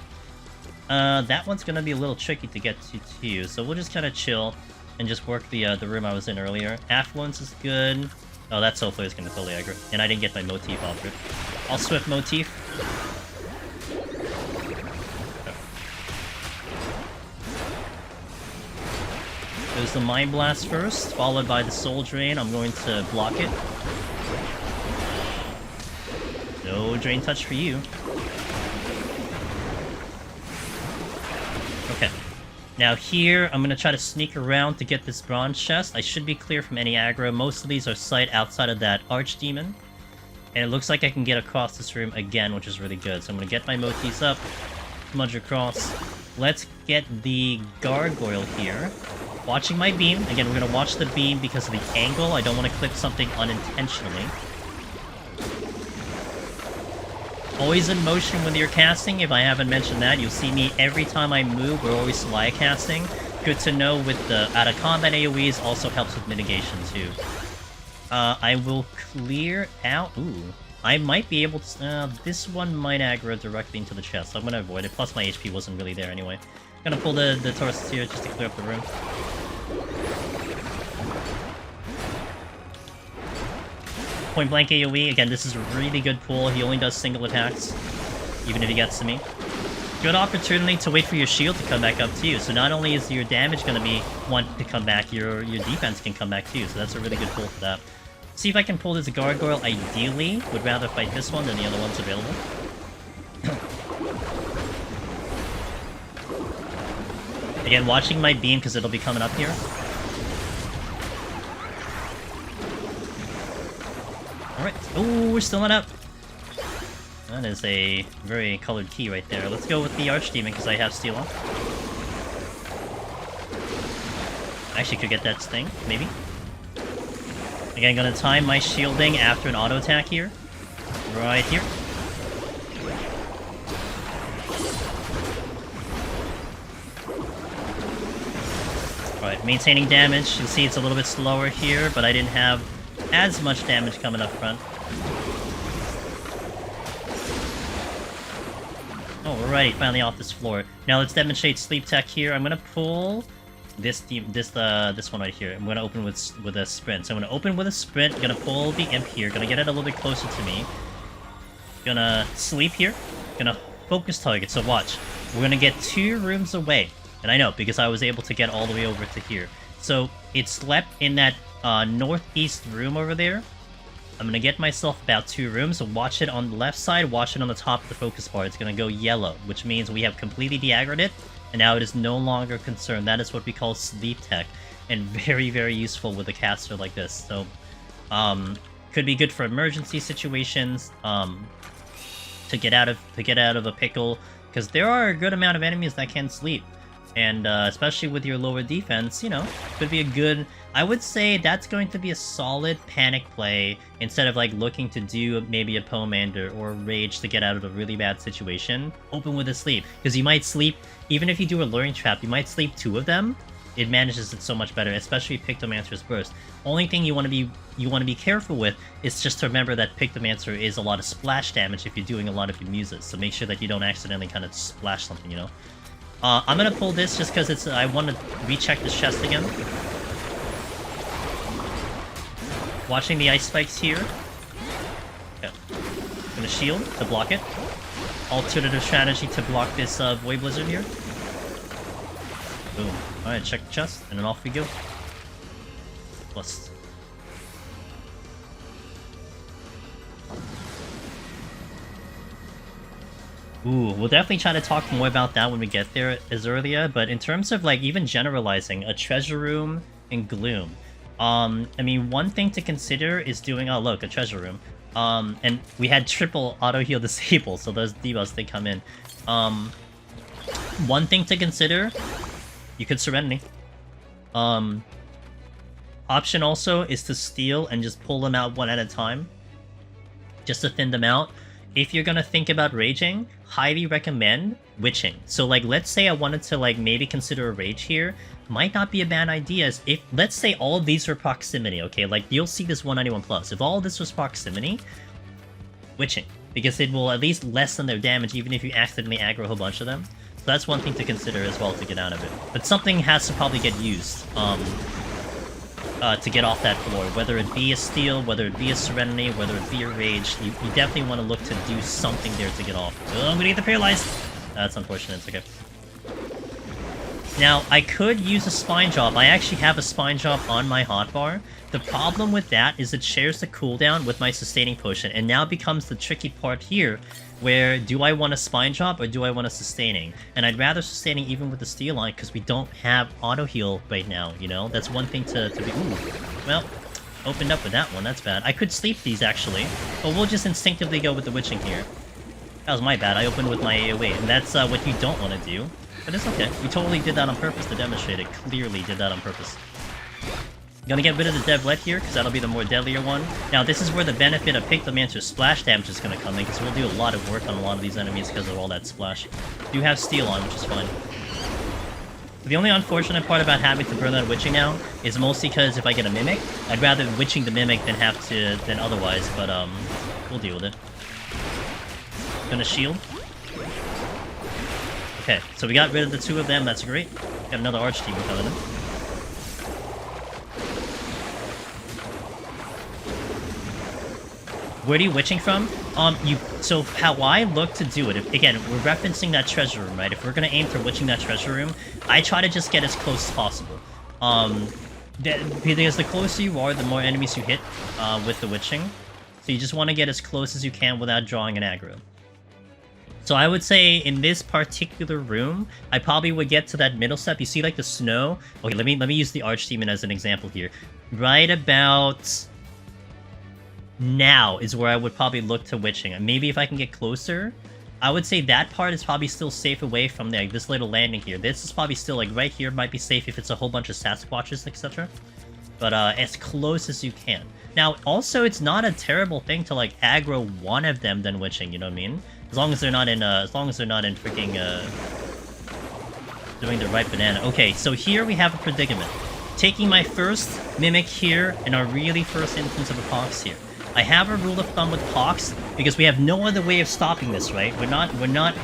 That one's gonna be a little tricky to get to too, so we'll just kind of chill and just work the room I was in earlier. Affluence is good. Oh, that Soulflayer is gonna totally aggro. And I didn't get my motif off it. I'll Swift motif. There's the Mind Blast first, followed by the Soul Drain. I'm going to block it. No Drain Touch for you. Okay. Now here, I'm going to try to sneak around to get this bronze chest. I should be clear from any aggro. Most of these are sight outside of that Archdemon. And it looks like I can get across this room again, which is really good. So I'm going to get my motifs up, smudge across. Let's get the Gargoyle here. Watching my beam. Again, we're going to watch the beam because of the angle. I don't want to click something unintentionally. Always in motion when you're casting. If I haven't mentioned that, you'll see me every time I move. We're always slide casting. Good to know with the out of combat AoEs, also helps with mitigation too. I will clear out. Ooh, I might be able to. This one might aggro directly into the chest, so I'm gonna avoid it. Plus, my HP wasn't really there anyway. I'm gonna pull the Taurus here just to clear up the room. Point blank AoE, again, this is a really good pull. He only does single attacks, even if he gets to me. Good opportunity to wait for your shield to come back up to you. So not only is your damage going to be one to come back, your defense can come back too. So that's a really good pull for that. See if I can pull this Gargoyle. Ideally, would rather fight this one than the other ones available. Again, watching my beam because it'll be coming up here. Alright. Oh, we're still not up. That is a very colored key right there. Let's go with the Archdemon because I have Steel on. I actually could get that sting, maybe. Again, gonna time my shielding after an auto attack here. Right here. Alright, maintaining damage. You see it's a little bit slower here, but I didn't have as much damage coming up front. Alrighty, finally off this floor. Now let's demonstrate Sleep Tech here. I'm gonna pull this one right here. I'm gonna open with a sprint. So I'm gonna open with a sprint, gonna pull the imp here, gonna get it a little bit closer to me. Gonna sleep here, gonna focus target, so watch. We're gonna get 2 rooms away. And I know, because I was able to get all the way over to here. So it slept in that northeast room over there. I'm gonna get myself about 2 rooms, so watch it on the left side, watch it on the top of the focus bar. It's gonna go yellow, which means we have completely de-aggroed it, and now it is no longer concerned. That is what we call Sleep Tech, and very, very useful with a caster like this. So, could be good for emergency situations. to get out of a pickle, because there are a good amount of enemies that can sleep. And especially with your lower defense, you know, could be a good... I would say that's going to be a solid panic play instead of like looking to do maybe a Pomander or a Rage to get out of a really bad situation. Open with a sleep, because you might sleep, even if you do a luring trap, you might sleep 2 of them. It manages it so much better, especially Pictomancer's burst. Only thing you want to be careful with is just to remember that Pictomancer is a lot of splash damage if you're doing a lot of your muses. So make sure that you don't accidentally kind of splash something, you know. I'm gonna pull this just because it's. I want to recheck this chest again. Watching the ice spikes here. Okay. Gonna shield to block it. Alternative strategy to block this Void Blizzard here. Boom. Alright, check the chest, and then off we go. Plus. Ooh, we'll definitely try to talk more about that when we get there as earlier, but in terms of like even generalizing a Treasure Room and Gloom, I mean, one thing to consider is doing, oh look, a Treasure Room, and we had triple auto heal disable, so those debuffs, they come in. One thing to consider, you could Serenity. Option also is to steal and just pull them out one at a time, just to thin them out. If you're gonna think about raging, highly recommend witching. So like, let's say I wanted to like maybe consider a rage here, might not be a bad idea. If let's say all of these are proximity, okay, like you'll see this 191 plus. If all of this was proximity, witching, because it will at least lessen their damage even if you accidentally aggro a whole bunch of them. So that's one thing to consider as well to get out of it. But something has to probably get used to get off that floor, whether it be a steal, whether it be a serenity, whether it be a rage. You definitely want to look to do something there to get off. Oh, I'm gonna get the paralyzed. That's unfortunate. It's okay. Now, I could use a spine drop. I actually have a spine drop on my hotbar. The problem with that is it shares the cooldown with my sustaining potion, and now becomes the tricky part here, where do I want a spine drop or do I want a sustaining? And I'd rather sustaining even with the steal line, because we don't have auto heal right now, you know? That's one thing to be... Ooh, well, opened up with that one, that's bad. I could sleep these, actually, but we'll just instinctively go with the witching here. That was my bad, I opened with my AoE, and that's what you don't want to do. But it's okay, we totally did that on purpose to demonstrate it. Clearly did that on purpose. Gonna get rid of the Devilet here, because that'll be the more deadlier one. Now, this is where the benefit of Pictomancer's splash damage is gonna come in, because we'll do a lot of work on a lot of these enemies because of all that splash. Do have steal on, which is fine. The only unfortunate part about having to burn that witching now is mostly because if I get a mimic, I'd rather witching the mimic than otherwise, but we'll deal with it. Gonna shield. Okay, so we got rid of the 2 of them, that's great. Got another Archdemon coming in. Where are you witching from? So how I look to do it, again, we're referencing that treasure room, right? If we're gonna aim for witching that treasure room, I try to just get as close as possible. Because the closer you are, the more enemies you hit with the witching. So you just want to get as close as you can without drawing an aggro. So I would say in this particular room, I probably would get to that middle step. You see like the snow? Okay, let me use the Archdemon as an example here. Right about now is where I would probably look to witching. And maybe if I can get closer, I would say that part is probably still safe away from like this little landing here. This is probably still like right here might be safe if it's a whole bunch of Sasquatches, etc. But as close as you can. Now, also, it's not a terrible thing to like aggro one of them than witching. You know what I mean? As long as they're not in freaking doing the right banana. Okay, so here we have a predicament. Taking my first mimic here and our really first instance of a pox here. I have a rule of thumb with pox because we have no other way of stopping this, right? We're not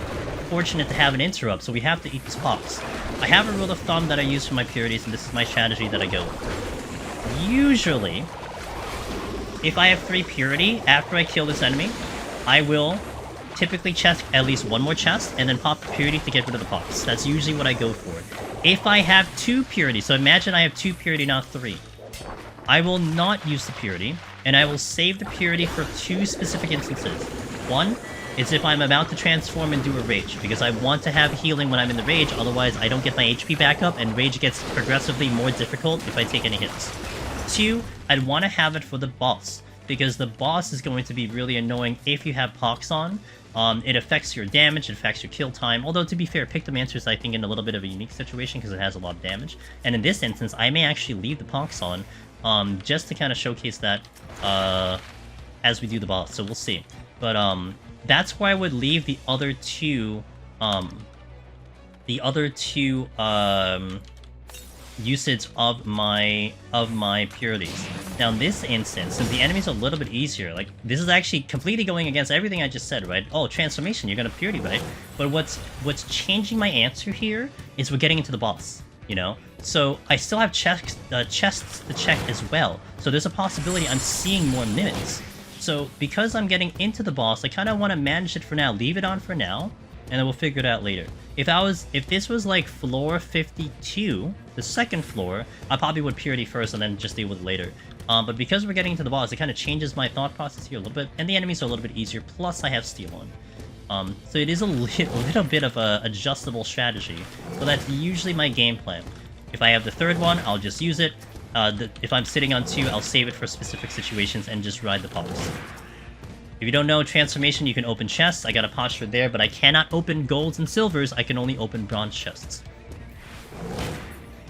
fortunate to have an interrupt, so we have to eat this pox. I have a rule of thumb that I use for my purities, and this is my strategy that I go with. Usually, if I have 3 purity, after I kill this enemy, I will typically chest at least one more chest, and then pop the purity to get rid of the pox. That's usually what I go for. If I have 2 purity, so imagine I have 2 purity, not 3. I will not use the purity, and I will save the purity for 2 specific instances. One is if I'm about to transform and do a rage, because I want to have healing when I'm in the rage, otherwise I don't get my HP back up, and rage gets progressively more difficult if I take any hits. 2, I'd want to have it for the boss, because the boss is going to be really annoying if you have pox on, It affects your damage, it affects your kill time, although to be fair, Pictomancer is I think in a little bit of a unique situation because it has a lot of damage. And in this instance, I may actually leave the Pox on, just to kind of showcase that, as we do the boss, so we'll see. But, that's where I would leave the other two, usage of my purities. Now in this instance, since the enemy's a little bit easier, like this is actually completely going against everything I just said, right? Oh, transformation, you're gonna purity, right? But what's changing my answer here is we're getting into the boss, you know? So I still have chests to check as well. So there's a possibility I'm seeing more mimics. So because I'm getting into the boss, I kind of want to manage it for now, leave it on for now, and then we'll figure it out later. If this was like floor 52, the second floor, I probably would purity first and then just deal with it later. But because we're getting into the boss, it kind of changes my thought process here a little bit, and the enemies are a little bit easier, plus I have steel on. So it is a little bit of a adjustable strategy. So that's usually my game plan. If I have the third one, I'll just use it. If I'm sitting on 2, I'll save it for specific situations and just ride the Pox. If you don't know transformation, you can open chests. I got a posture there, but I cannot open golds and silvers. I can only open bronze chests.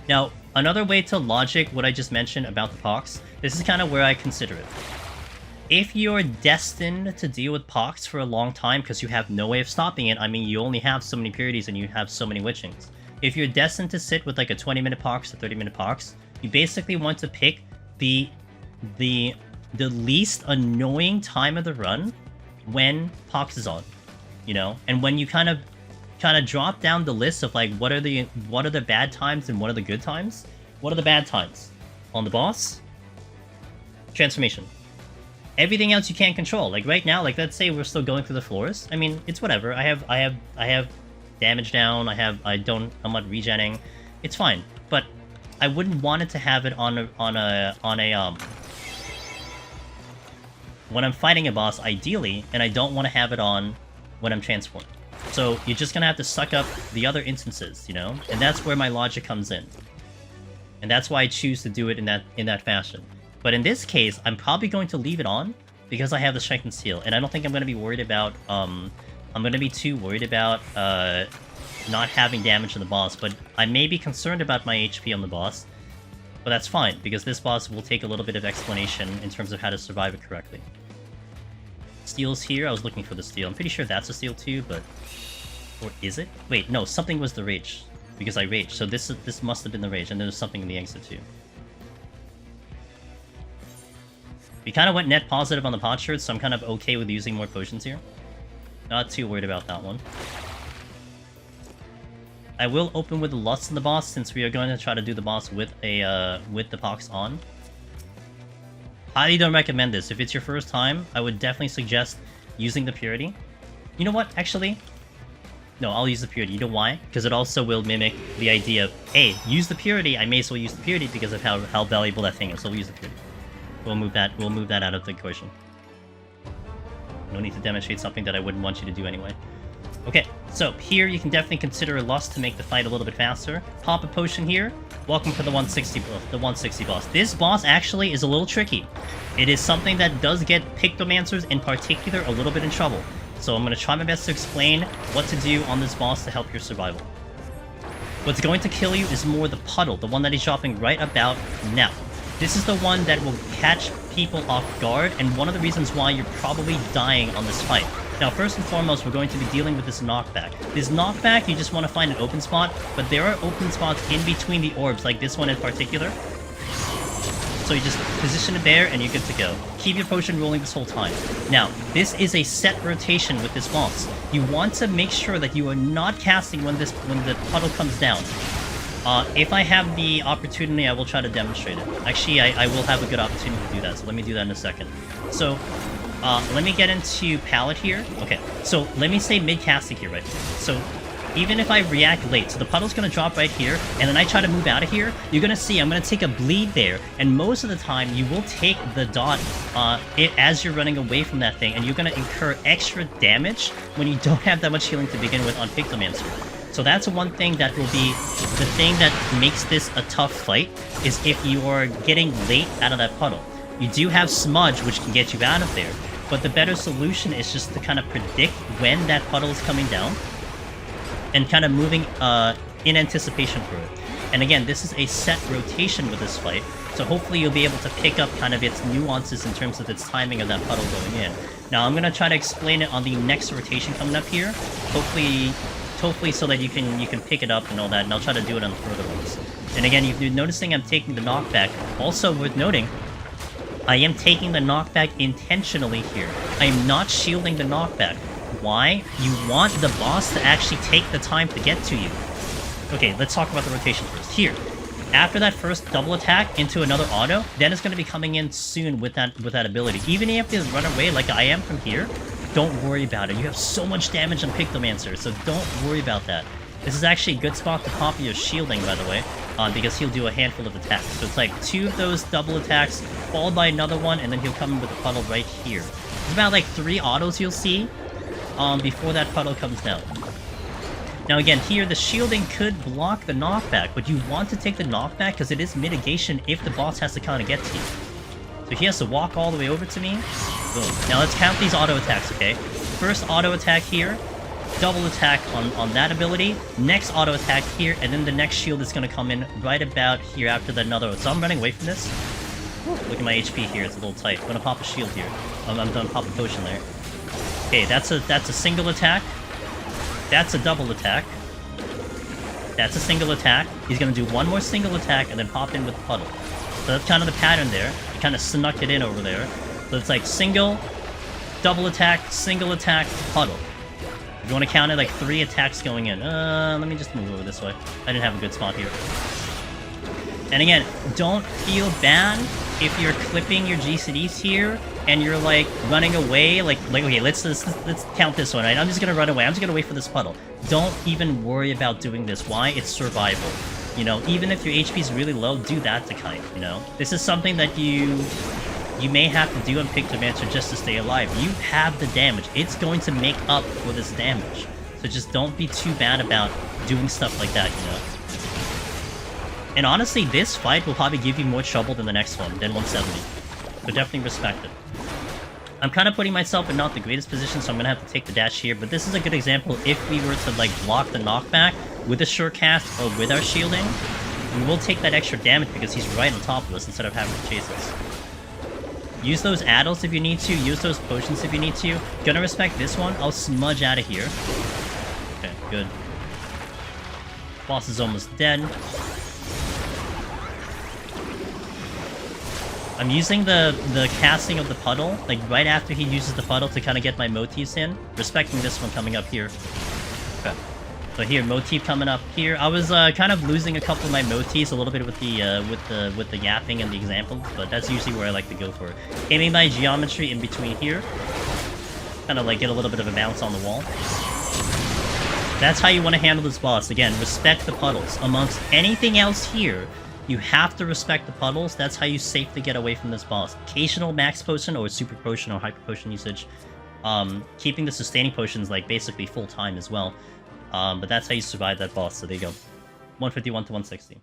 Now, another way to logic what I just mentioned about the Pox, this is kind of where I consider it. If you're destined to deal with Pox for a long time because you have no way of stopping it, I mean, you only have so many purities and you have so many witchings. If you're destined to sit with like a 20-minute Pox to 30-minute Pox, you basically want to pick the least annoying time of the run when Pox is on, you know? And when you kind of drop down the list of like what are the bad times and what are the good times? What are the bad times? On the boss? Transformation. Everything else you can't control. Like right now, like let's say we're still going through the floors. I mean, it's whatever. I have damage down. I'm not regenning. It's fine. But I wouldn't want it to have it on a when I'm fighting a boss, ideally, and I don't want to have it on when I'm transformed. So you're just gonna have to suck up the other instances, you know? And that's where my logic comes in. And that's why I choose to do it in that fashion. But in this case, I'm probably going to leave it on because I have the Strength and Seal, and I don't think I'm gonna be worried about I'm gonna be too worried about not having damage to the boss, but I may be concerned about my HP on the boss. But that's fine, because this boss will take a little bit of explanation in terms of how to survive it correctly. Steel's here. I was looking for the steel. I'm pretty sure that's a steel too, but... Or is it? Wait, no, something was the rage. Because I raged, so this must have been the rage, and there's something in the exit too. We kind of went net positive on the potsherds, so I'm kind of okay with using more potions here. Not too worried about that one. I will open with the Lust in the boss, since we are going to try to do the boss with the Pox on. Highly don't recommend this. If it's your first time, I would definitely suggest using the Purity. You know what, actually? No, I'll use the Purity. You know why? Because it also will mimic the idea of, hey, use the Purity, I may as well use the Purity because of how valuable that thing is, so we'll use the Purity. We'll move that out of the equation. No need to demonstrate something that I wouldn't want you to do anyway. Okay, so here you can definitely consider a Lust to make the fight a little bit faster. Pop a potion here. Welcome to the 160 boss. This boss actually is a little tricky. It is something that does get Pictomancers in particular a little bit in trouble. So I'm going to try my best to explain what to do on this boss to help your survival. What's going to kill you is more the puddle, the one that he's dropping right about now. This is the one that will catch people off guard, and one of the reasons why you're probably dying on this fight. Now, first and foremost, we're going to be dealing with this knockback. This knockback, you just want to find an open spot, but there are open spots in between the orbs, like this one in particular. So you just position it there, and you're good to go. Keep your potion rolling this whole time. Now, this is a set rotation with this boss. You want to make sure that you are not casting when the puddle comes down. If I have the opportunity, I will try to demonstrate it. Actually, I will have a good opportunity to do that, so let me do that in a second. So, let me get into palette here. Okay, so let me say mid-casting here, right? So, even if I react late, so the puddle's gonna drop right here, and then I try to move out of here, you're gonna see I'm gonna take a bleed there, and most of the time you will take the dot as you're running away from that thing, and you're gonna incur extra damage when you don't have that much healing to begin with on Pictomancer. So that's one thing that will be the thing that makes this a tough fight, is if you are getting late out of that puddle. You do have Smudge, which can get you out of there, but the better solution is just to kind of predict when that puddle is coming down, and kind of moving in anticipation for it. And again, this is a set rotation with this fight, so hopefully you'll be able to pick up kind of its nuances in terms of its timing of that puddle going in. Now I'm gonna try to explain it on the next rotation coming up here, hopefully so that you can pick it up and all that, and I'll try to do it on the further ones. And again, if you're noticing I'm taking the knockback, also worth noting, I am taking the knockback intentionally here. I am not shielding the knockback. Why? You want the boss to actually take the time to get to you. Okay, let's talk about the rotation first. Here, after that first double attack into another auto, then it's going to be coming in soon with that ability. Even if you run away like I am from here, don't worry about it. You have so much damage on Pictomancer, so don't worry about that. This is actually a good spot to pop your shielding, by the way, because he'll do a handful of attacks. So it's like 2 of those double attacks, followed by another one, and then he'll come in with a puddle right here. It's about like 3 autos you'll see before that puddle comes down. Now again, here the shielding could block the knockback, but you want to take the knockback because it is mitigation if the boss has to kind of get to you. So he has to walk all the way over to me. Boom. Now let's count these auto attacks, okay? First auto attack here, double attack on that ability, next auto attack here, and then the next shield is going to come in right about here after that another. So I'm running away from this. Look at my HP here, it's a little tight. I'm going to pop a shield here. I'm going to pop a potion there. Okay, that's a single attack. That's a double attack. That's a single attack. He's going to do one more single attack and then pop in with the puddle. So that's kind of the pattern there. He kind of snuck it in over there. So it's like single, double attack, single attack, puddle. If you want to count it like 3 attacks going in. Let me just move over this way. I didn't have a good spot here. And again, don't feel bad if you're clipping your GCDs here and you're like running away. Like okay, let's count this one, right? I'm just gonna run away. I'm just gonna wait for this puddle. Don't even worry about doing this. Why? It's survival. You know, even if your HP is really low, do that to kind, you know? This is something that you may have to do on Pictomancer just to stay alive. You have the damage. It's going to make up for this damage. So just don't be too bad about doing stuff like that, you know? And honestly, this fight will probably give you more trouble than the next one, than 170. So definitely respect it. I'm kind of putting myself in not the greatest position, so I'm going to have to take the dash here, but this is a good example. If we were to, like, block the knockback with a short cast or with our shielding, we will take that extra damage because he's right on top of us instead of having to chase us. Use those addles if you need to, use those potions if you need to. Gonna respect this one, I'll smudge out of here. Okay, good. Boss is almost dead. I'm using the casting of the puddle, like right after he uses the puddle to kind of get my motifs in. Respecting this one coming up here. Okay. So here, motif coming up here. I was kind of losing a couple of my motifs a little bit with the yapping and the examples, but that's usually where I like to go for it. Aiming my geometry in between here. Kind of like get a little bit of a bounce on the wall. That's how you want to handle this boss. Again, respect the puddles. Amongst anything else here, you have to respect the puddles. That's how you safely get away from this boss. Occasional max potion or super potion or hyper potion usage. Keeping the sustaining potions like basically full time as well. But that's how you survive that boss. So there you go. 151 to 160.